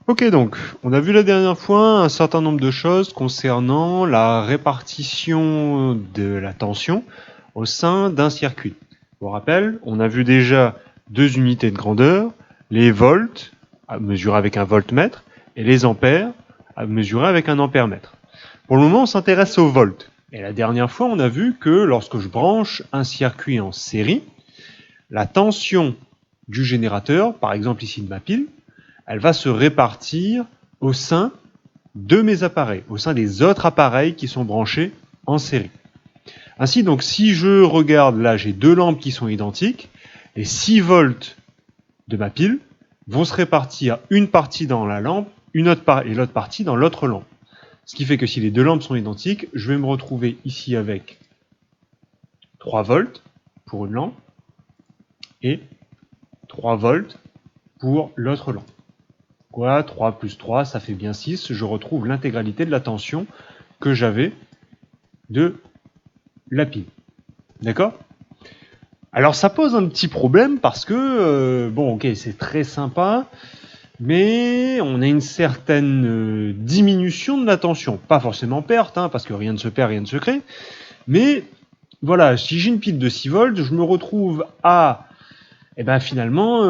Ok, donc, on a vu la dernière fois un certain nombre de choses concernant la répartition de la tension au sein d'un circuit. Je vous rappelle, on a vu déjà deux unités de grandeur, les volts, à mesurer avec un voltmètre, et les ampères, à mesurer avec un ampèremètre. Pour le moment, on s'intéresse aux volts. Et la dernière fois, on a vu que lorsque je branche un circuit en série, la tension du générateur, par exemple ici de ma pile, elle va se répartir au sein de mes appareils, au sein des autres appareils qui sont branchés en série. Ainsi, donc, si je regarde là, j'ai deux lampes qui sont identiques, les 6 volts de ma pile vont se répartir une partie dans la lampe, et l'autre partie dans l'autre lampe. Ce qui fait que si les deux lampes sont identiques, je vais me retrouver ici avec 3 volts pour une lampe et 3 volts pour l'autre lampe. Quoi, 3 plus 3, ça fait bien 6. Je retrouve l'intégralité de la tension que j'avais de la pile. D'accord? Alors ça pose un petit problème parce que, bon ok, c'est très sympa, mais on a une certaine diminution de la tension. Pas forcément perte, hein, parce que rien ne se perd, rien ne se crée, mais voilà, si j'ai une pile de 6 volts, je me retrouve à finalement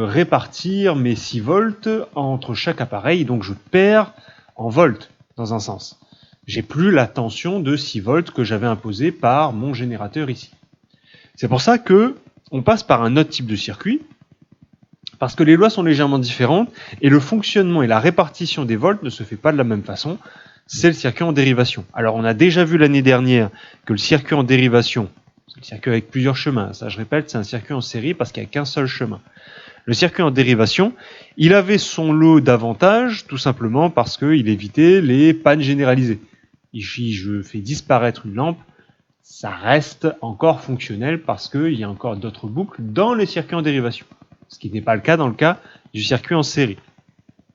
répartir mes 6 volts entre chaque appareil, donc je perds en volts dans un sens. J'ai plus la tension de 6 volts que j'avais imposée par mon générateur ici. C'est pour ça que on passe par un autre type de circuit, parce que les lois sont légèrement différentes et le fonctionnement et la répartition des volts ne se fait pas de la même façon. C'est le circuit en dérivation. Alors on a déjà vu l'année dernière que le circuit en dérivation, c'est le circuit avec plusieurs chemins, ça je répète, c'est un circuit en série parce qu'il n'y a qu'un seul chemin. Le circuit en dérivation, il avait son lot d'avantages, tout simplement parce qu'il évitait les pannes généralisées. Ici, je fais disparaître une lampe, ça reste encore fonctionnel parce qu'il y a encore d'autres boucles dans les circuits en dérivation. Ce qui n'est pas le cas dans le cas du circuit en série.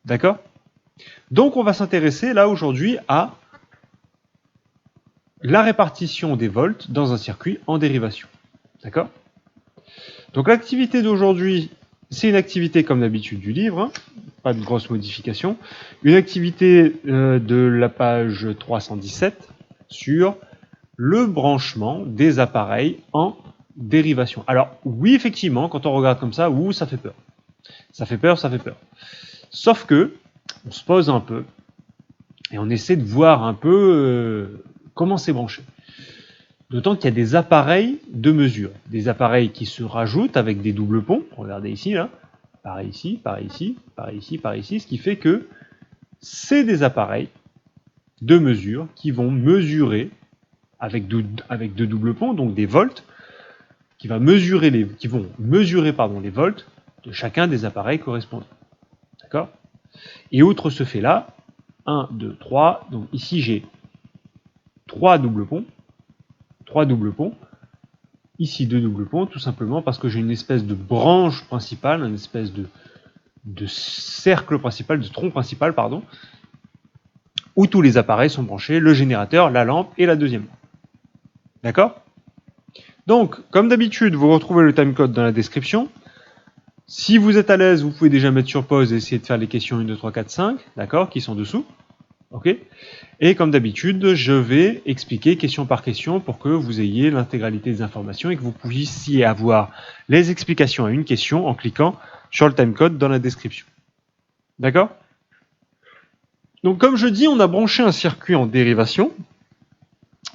D'accord? Donc on va s'intéresser là aujourd'hui à la répartition des volts dans un circuit en dérivation. D'accord? Donc l'activité d'aujourd'hui, c'est une activité comme d'habitude du livre, hein, pas de grosses modifications. Une activité de la page 317 sur le branchement des appareils en dérivation. Alors oui, effectivement, quand on regarde comme ça, ça fait peur. Ça fait peur, ça fait peur. Sauf que, on se pose un peu et on essaie de voir un peu comment c'est branché. D'autant qu'il y a des appareils de mesure, des appareils qui se rajoutent avec des doubles ponts. Regardez ici, là, pareil ici, pareil ici, pareil ici, pareil ici, ce qui fait que c'est des appareils de mesure qui vont mesurer avec deux doubles ponts, donc des volts, qui vont mesurer les volts de chacun des appareils correspondants. D'accord? Et outre ce fait-là, 1, 2, 3, donc ici j'ai 3 doubles ponts, ici 2 doubles ponts, tout simplement parce que j'ai une espèce de branche principale, une espèce de cercle principal, de tronc principal, pardon, où tous les appareils sont branchés, le générateur, la lampe et la deuxième lampe. D'accord? Donc, comme d'habitude, vous retrouvez le timecode dans la description. Si vous êtes à l'aise, vous pouvez déjà mettre sur pause et essayer de faire les questions 1, 2, 3, 4, 5, d'accord, qui sont dessous. Ok? Et comme d'habitude, je vais expliquer question par question pour que vous ayez l'intégralité des informations et que vous puissiez avoir les explications à une question en cliquant sur le timecode dans la description. D'accord? Donc comme je dis, on a branché un circuit en dérivation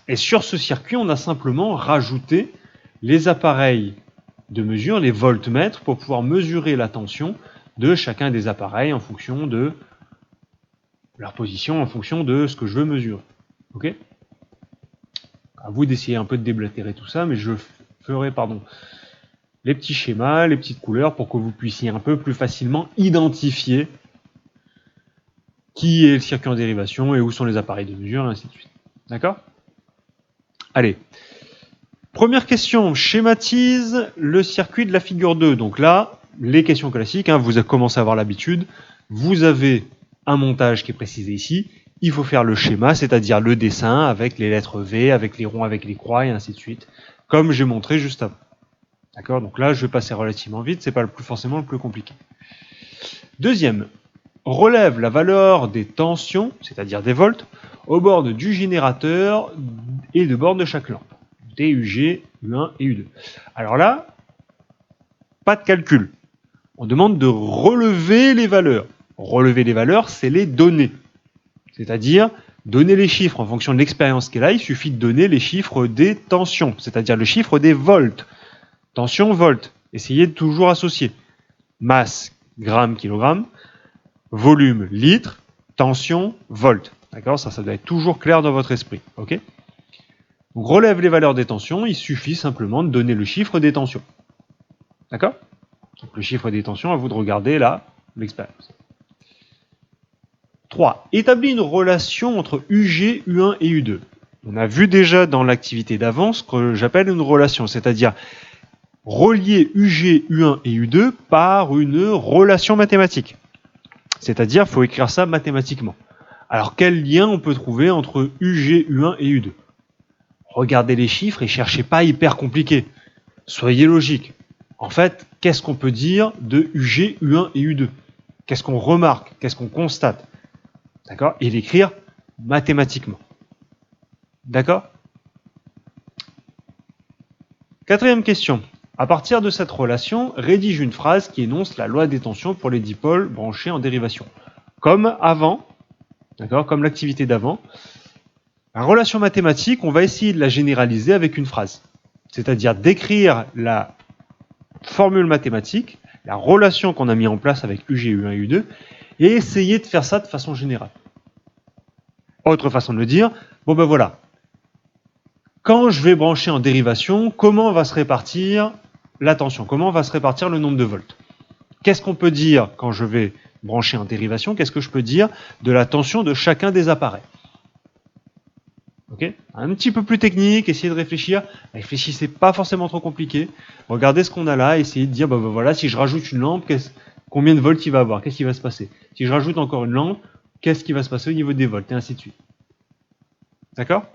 et sur ce circuit, on a simplement rajouté les appareils de mesure, les voltmètres, pour pouvoir mesurer la tension de chacun des appareils en fonction de leur position, en fonction de ce que je veux mesurer. Ok? À vous d'essayer un peu de déblatérer tout ça, mais je ferai les petits schémas, les petites couleurs pour que vous puissiez un peu plus facilement identifier qui est le circuit en dérivation et où sont les appareils de mesure, et ainsi de suite. D'accord? Allez. Première question, schématise le circuit de la figure 2. Donc là, les questions classiques, hein, vous avez commencé à avoir l'habitude. Vous avez un montage qui est précisé ici. Il faut faire le schéma, c'est-à-dire le dessin avec les lettres V, avec les ronds, avec les croix, et ainsi de suite, comme j'ai montré juste avant. D'accord? Donc là, je vais passer relativement vite, c'est pas forcément le plus compliqué. Deuxième, relève la valeur des tensions, c'est-à-dire des volts, aux bornes du générateur et de bornes de chaque lampe. D, UG, U1 et U2. Alors là, pas de calcul. On demande de relever les valeurs. Relever les valeurs, c'est les donner. C'est-à-dire, donner les chiffres en fonction de l'expérience qu'elle a, il suffit de donner les chiffres des tensions, c'est-à-dire le chiffre des volts. Tension, volt. Essayez de toujours associer. Masse, gramme, kilogramme. Volume, litre. Tension, volt. D'accord? Ça doit être toujours clair dans votre esprit. Ok? Donc, relève les valeurs des tensions, il suffit simplement de donner le chiffre des tensions. D'accord? Donc, le chiffre des tensions, à vous de regarder là, l'expérience. 3. Établis une relation entre UG, U1 et U2. On a vu déjà dans l'activité d'avant ce que j'appelle une relation, c'est-à-dire relier UG, U1 et U2 par une relation mathématique. C'est-à-dire, il faut écrire ça mathématiquement. Alors, quel lien on peut trouver entre UG, U1 et U2? Regardez les chiffres et cherchez pas hyper compliqué. Soyez logique. En fait, qu'est-ce qu'on peut dire de UG, U1 et U2? Qu'est-ce qu'on remarque? Qu'est-ce qu'on constate? D'accord? Et l'écrire mathématiquement. D'accord? 4e question. À partir de cette relation, rédige une phrase qui énonce la loi des tensions pour les dipôles branchés en dérivation. Comme avant, d'accord? Comme l'activité d'avant. La relation mathématique, on va essayer de la généraliser avec une phrase. C'est-à-dire d'écrire la formule mathématique, la relation qu'on a mis en place avec UG, U1 et U2, et essayer de faire ça de façon générale. Autre façon de le dire, bon ben voilà. Quand je vais brancher en dérivation, comment va se répartir la tension? Comment va se répartir le nombre de volts? Qu'est-ce qu'on peut dire quand je vais brancher en dérivation? Qu'est-ce que je peux dire de la tension de chacun des appareils? Okay, un petit peu plus technique, essayez de réfléchir. Réfléchissez pas forcément trop compliqué. Regardez ce qu'on a là, essayez de dire, bah voilà, si je rajoute une lampe, combien de volts il va avoir? Qu'est-ce qui va se passer? Si je rajoute encore une lampe, qu'est-ce qui va se passer au niveau des volts? Et ainsi de suite. D'accord?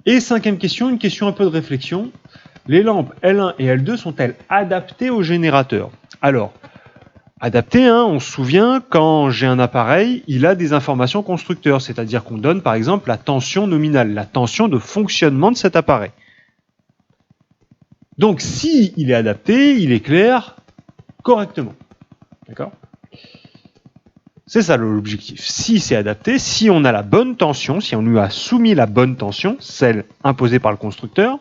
Et 5e question, une question un peu de réflexion. Les lampes L1 et L2 sont-elles adaptées au générateur? Alors, adapté, hein, on se souvient, quand j'ai un appareil, il a des informations constructeurs, c'est-à-dire qu'on donne par exemple la tension nominale, la tension de fonctionnement de cet appareil. Donc si il est adapté, il éclaire correctement. D'accord? C'est ça l'objectif. Si c'est adapté, si on a la bonne tension, si on lui a soumis la bonne tension, celle imposée par le constructeur,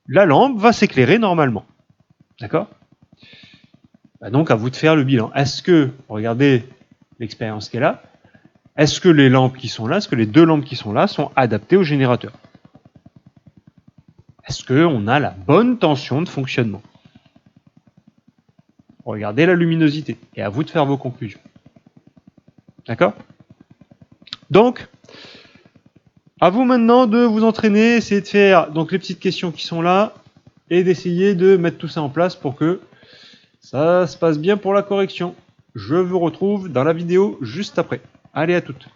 la lampe va s'éclairer normalement. D'accord? Donc à vous de faire le bilan. Est-ce que, regardez l'expérience qu'elle a, est-ce que les lampes qui sont là, est-ce que les 2 lampes qui sont là sont adaptées au générateur? Est-ce qu'on a la bonne tension de fonctionnement? Regardez la luminosité et à vous de faire vos conclusions. D'accord? Donc, à vous maintenant de vous entraîner, essayer de faire donc les petites questions qui sont là et d'essayer de mettre tout ça en place pour que ça se passe bien pour la correction. Je vous retrouve dans la vidéo juste après. Allez, à toutes.